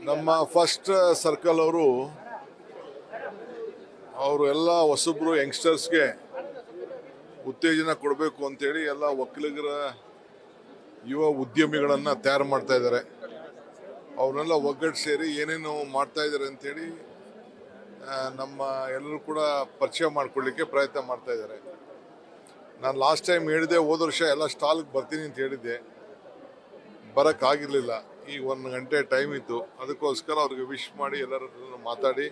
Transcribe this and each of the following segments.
ನಮ್ಮ first circle ಅವರು ಎಲ್ಲ ಹೊಸಬ್ರು ಯಂಗ್ಸ್ಟರ್ಸ್ಗೆ ಉತ್ತೇಜನ ಕೊಡಬೇಕು ಅಂತೇಳಿ ಎಲ್ಲ ಒಕ್ಕಲಿಗರ ಯುವ ಉದ್ಯಮಿಗಳನ್ನು ತಯಾರು ಮಾಡ್ತಾ ಇದ್ದಾರೆ. ಅವನ್ನೆಲ್ಲ ಒಗ್ಗಟ್ಟು ಸೇರಿ ಏನೇನು ಮಾಡ್ತಾ ಇದ್ದಾರೆ ಅಂತೇಳಿ ನಮ್ಮ ಎಲ್ಲರೂ ಕೂಡ ಪರಿಚಯ ಮಾಡ್ಕೊಳ್ಳಿಕ್ಕೆ ಪ್ರಯತ್ನ ಮಾಡ್ತಾ ಇದ್ದಾರೆ. ನಾನು ಲಾಸ್ಟ್ ಟೈಮ್ ಹೇಳಿದೆ, ಹೋದ ವರ್ಷ ಎಲ್ಲ ಸ್ಟಾಲ್ಗೆ ಬರ್ತೀನಿ ಅಂತ ಹೇಳಿದ್ದೆ, ಬರೋಕ್ಕಾಗಿರಲಿಲ್ಲ. ಈಗ 1 ಗಂಟೆ ಟೈಮ್ ಇತ್ತು, ಅದಕ್ಕೋಸ್ಕರ ಅವ್ರಿಗೆ ವಿಶ್ ಮಾಡಿ ಎಲ್ಲರ ಮಾತಾಡಿ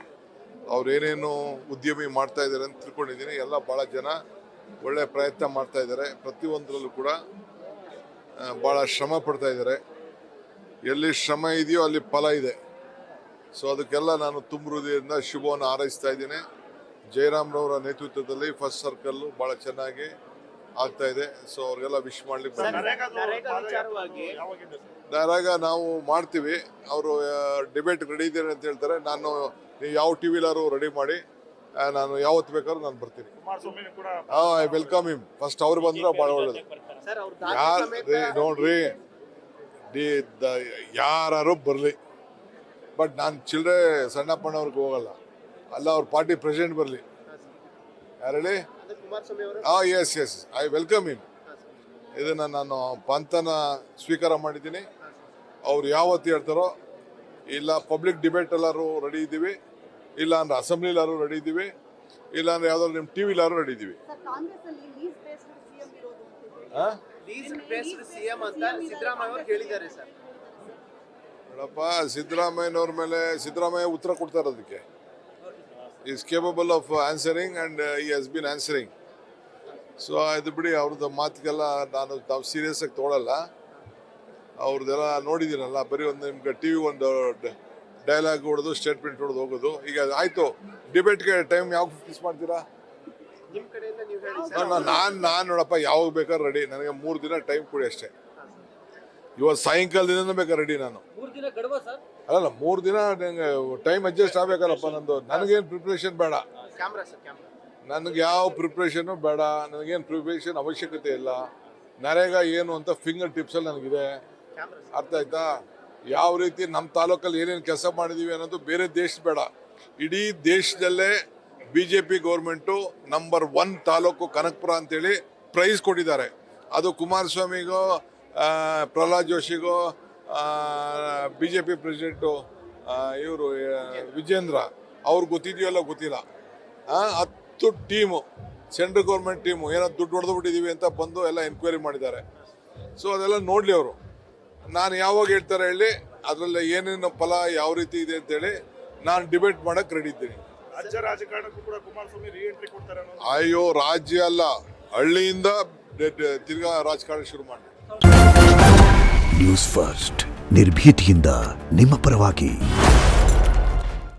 ಅವ್ರೇನೇನು ಉದ್ಯಮಿ ಮಾಡ್ತಾ ಇದ್ದಾರೆ ಅಂತ ತಿಳ್ಕೊಂಡಿದ್ದೀನಿ. ಎಲ್ಲ ಭಾಳ ಜನ ಒಳ್ಳೆಯ ಪ್ರಯತ್ನ ಮಾಡ್ತಾ ಇದ್ದಾರೆ. ಪ್ರತಿಯೊಂದರಲ್ಲೂ ಕೂಡ ಭಾಳ ಶ್ರಮ ಪಡ್ತಾ ಇದ್ದಾರೆ. ಎಲ್ಲಿ ಶ್ರಮ ಇದೆಯೋ ಅಲ್ಲಿ ಫಲ ಇದೆ. ಸೊ ಅದಕ್ಕೆಲ್ಲ ನಾನು ತುಂಬ ಹೃದಯದಿಂದ ಶುಭವನ್ನು ಹಾರೈಸ್ತಾ ಇದ್ದೀನಿ. ಜಯರಾಮ್ರವರ ನೇತೃತ್ವದಲ್ಲಿ ಫಸ್ಟ್ ಸರ್ಕಲ್ಲು ಭಾಳ ಚೆನ್ನಾಗಿ ಆಗ್ತಾ ಇದೆ. ಸೊ ಅವ್ರಿಗೆಲ್ಲ ವಿಶ್ ಮಾಡ್ಲಿಕ್ಕೆ ನರೇಗಾ ನಾವು ಮಾಡ್ತೀವಿ. ಅವರು ಡಿಬೇಟ್ ರೆಡಿ ಇದ್ದೇನೆ ಅಂತ ಹೇಳ್ತಾರೆ. ನಾನು ನೀವು ಯಾವ ಟಿವಿಲಾರು ರೆಡಿ ಮಾಡಿ, ನಾನು ಯಾವತ್ತು ಬೇಕಾದ್ರೂ ನಾನು ಬರ್ತೀನಿ. I welcome him. ಫಸ್ಟ್ ಅವ್ರು ಬಂದ್ರೆ ಭಾಳ ಒಳ್ಳೇದು. ನೋಡ್ರಿ, ಯಾರು ಬರಲಿ, ಬಟ್ ನಾನು ಚಿಲ್ಲರೆ ಸಣ್ಣಪ್ಪನವ್ರಿಗೆ ಹೋಗಲ್ಲ. ಅಲ್ಲ, ಅವ್ರ ಪಾರ್ಟಿ ಪ್ರೆಸಿಡೆಂಟ್ ಬರಲಿ. ಯಾರು ಹೇಳಿ? Yes I welcome him. ಇದನ್ನು ನಾನು ಪಂಥನ ಸ್ವೀಕಾರ ಮಾಡಿದ್ದೀನಿ. ಅವ್ರು ಯಾವತ್ತು ಹೇಳ್ತಾರೋ, ಇಲ್ಲ ಪಬ್ಲಿಕ್ ಡಿಬೇಟ್ ಎಲ್ಲರೂ ರೆಡಿ ಇದ್ದೀವಿ, ಇಲ್ಲ ಅಂದ್ರೆ ಅಸೆಂಬ್ಲಿಲಾರು ರೆಡಿ ಇದ್ದೀವಿ, ಇಲ್ಲ ಅಂದ್ರೆ ಯಾವ್ದಾದ್ರು ನಿಮ್ಮ ಟಿವಿಲಾರು ರೆಡಿ ಇದ್ದೀವಿ. ನೋಡಪ್ಪ, ಸಿದ್ದರಾಮಯ್ಯನವ್ರ ಮೇಲೆ ಸಿದ್ದರಾಮಯ್ಯ ಉತ್ತರ ಕೊಡ್ತಾರೆ. ಅದಕ್ಕೆ is capable of answering and he has been answering. So ಇದು ಬಿಡಿ, ಅವ್ರದ್ದು ಮಾತಿಗೆಲ್ಲ ನಾವು ಸೀರಿಯಸ್ ಆಗಿ ತೊಗೊಳಲ್ಲ. ಅವ್ರದ್ದೆಲ್ಲ ನೋಡಿದ್ದೀನಲ್ಲ, ಬರೀ ಒಂದು ನಿಮ್ಗೆ ಟಿವಿ ಒಂದು ಡೈಲಾಗ್ ಹೊಡೆದು ಸ್ಟೇಟ್ಮೆಂಟ್ ಹೊಡೆದು ಹೋಗೋದು. ಈಗ ಆಯ್ತು, ಡಿಬೇಟ್ಗೆ ಟೈಮ್ ಯಾವಾಗ ಫಿಕ್ಸ್ ಮಾಡ್ತೀರಾ? ನಾನು ನೋಡಪ್ಪ, ಯಾವಾಗ ಬೇಕಾದ್ರೆ ರೆಡಿ. ನನಗೆ 3 ದಿನ ಟೈಮ್ ಕೊಡಿ ಅಷ್ಟೇ. ಇವತ್ತು ಸಾಯಂಕಾಲದಿಂದ ಬೇಕಾದ್ರೆ ರೆಡಿ. ನಾನು ಅಲ್ಲ, 3 ದಿನ ಟೈಮ್ ಅಡ್ಜಸ್ಟ್ ಆಗ್ಬೇಕಲ್ಲಪ್ಪ. ನಂದು ನನಗೇನು ಪ್ರಿಪ್ರೇಷನ್ ಬೇಡ, ನನಗೆ ಯಾವ ಪ್ರಿಪ್ರೇಷನ್ನು ಬೇಡ, ನನಗೇನು ಪ್ರಿಪ್ರೇಷನ್ ಅವಶ್ಯಕತೆ ಇಲ್ಲ. ನರೇಗಾ ಏನು ಅಂತ ಫಿಂಗರ್ ಟಿಪ್ಸಲ್ಲಿ ನನಗಿದೆ. ಅರ್ಥ ಆಯ್ತಾ? ಯಾವ ರೀತಿ ನಮ್ಮ ತಾಲೂಕಲ್ಲಿ ಏನೇನು ಕೆಲಸ ಮಾಡಿದೀವಿ ಅನ್ನೋದು ಬೇರೆ ದೇಶ ಬೇಡ. ಇಡೀ ದೇಶದಲ್ಲೇ BJP government number 1 taluk Kanakapura ಅಂತೇಳಿ ಪ್ರೈಸ್ ಕೊಟ್ಟಿದ್ದಾರೆ. ಅದು ಕುಮಾರಸ್ವಾಮಿಗೋ, ಪ್ರಹ್ಲಾದ್ ಜೋಶಿಗೋ, BJP ಪ್ರೆಸಿಡೆಂಟು ಇವರು ವಿಜೇಂದ್ರ ಅವ್ರಿಗೆ ಗೊತ್ತಿದೆಯಲ್ಲ ಗೊತ್ತಿಲ್ಲ. 10 ಟೀಮು, ಸೆಂಟ್ರಲ್ ಗೌರ್ಮೆಂಟ್ ಟೀಮು ಏನೋ ದುಡ್ಡು ಹೊಡೆದು ಬಿಟ್ಟಿದ್ದೀವಿ ಅಂತ ಬಂದು ಎಲ್ಲ ಎನ್ಕ್ವೈರಿ ಮಾಡಿದ್ದಾರೆ. ಸೊ ಅದೆಲ್ಲ ನೋಡಲಿ ಅವರು. ನಾನು ಯಾವಾಗ ಹೇಳ್ತಾರೆ ಹೇಳಿ, ಅದರಲ್ಲಿ ಏನೇನು ಫಲ ಯಾವ ರೀತಿ ಇದೆ ಅಂತೇಳಿ ನಾನು ಡಿಬೇಟ್ ಮಾಡಕ್ಕೆ ರೆಡಿ ಇದ್ದೀನಿ. ಅಯ್ಯೋ, ರಾಜ್ಯ ಅಲ್ಲ, ಹಳ್ಳಿಯಿಂದ ತಿರ್ಗಾ ರಾಜಕಾರಣ ಶುರು ಮಾಡಿ. ನ್ಯೂಸ್ ಫಸ್ಟ್, ನಿರ್ಭೀತಿಯಿಂದ ನಿಮ್ಮ ಪರವಾಗಿ.